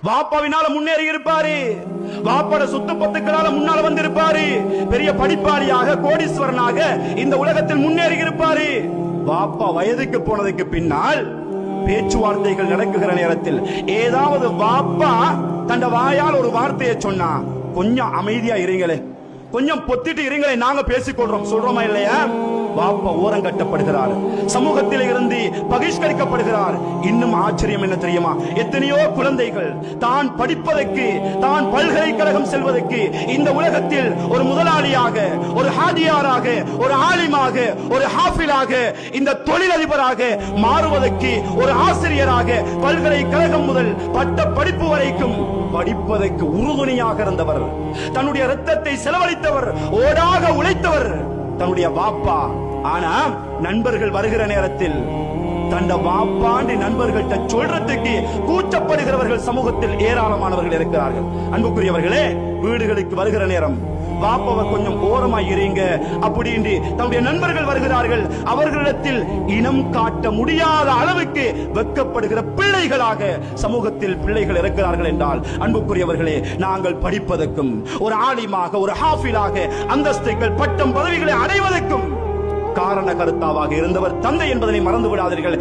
வாப்பாவினால முன்னேறி இருப்பாரு, வாப்பாட சொத்து பத்துக்களால முன்னால வந்திருப்பாரு, பெரிய படிப்பாளியாக கோடீஸ்வரனாக இந்த உலகத்தில் முன்னேறி இருப்பாரு. வாப்பா வயதுக்கு போனதுக்கு பின்னால் பேச்சுவார்த்தைகள் நடக்குகிற நேரத்தில் ஏதாவது வாப்பா தன் வாயால் ஒரு வார்த்தையை சொன்னா, கொஞ்சம் அமைதியா இருங்களே, கொஞ்சம் பொத்திட்டு இருங்களே, நாங்க பேசிக்கொள்றோம் சொல்றோமா இல்லையா? வாப்பா ஓரம் கட்டப்படுகிறார், சமூகத்தில் இருந்து பகிஷ்கரிக்கப்படுகிறார். இன்னும் ஆச்சரியம் என்ன தெரியுமா? எத்தனையோ குழந்தைகள் தான் படிப்பதற்கு, தான் பல்கலைக்கழகம் செல்வதற்கு இந்த உலகத்தில் ஒரு முதலாளியாக, ஒரு ஹாதியாராக, ஒரு ஆலிமாக, ஒரு ஹாஃபிலாக, இந்த தொழிலதிபராக மாறுவதற்கு, ஒரு ஆசிரியராக, பல்கலைக்கழகம் முதல் பட்ட படிப்பு வரைக்கும் படிப்பதற்கு உறுதுணையாக இருந்தவர், தன்னுடைய ரத்தத்தை செலவழித்தவர், ஓடாக உழைத்தவர் தன்னுடைய வாப்பா. ஆனா நண்பர்கள் வருகிற நேரத்தில் தண்ட வாப்பாண்டு நண்பர்கள்ட்ட சொல்றதுக்கு கூச்சப்படுகிறவர்கள் சமூகத்தில் ஏராளமானவர்கள் இருக்கிறார்கள். அன்புக்குரியவர்களே, வீடுகளுக்கு வருகிற நேரம் வாப்பாவை கொஞ்சம் ஓரமா இருங்க அப்படின்னு தன்னுடைய நண்பர்கள் வருகிறார்கள். அவர்களிடத்தில் இனம் காட்ட முடியாத அளவுக்கு வெட்கப்படுகிற பிள்ளைகளாக சமூகத்தில் பிள்ளைகள் இருக்கிறார்கள் என்றால், அன்புக்குரியவர்களே, நாங்கள் படிப்பதற்கும், ஒரு ஆலிமாக, ஒரு ஹாஃபிலாக அந்தஸ்துகள், பட்டம், பதவிகளை அடைவதற்கும் காரண கருத்தாவாக இருந்தவர் தந்தை என்பதனை மறந்து விடாதீர்கள்.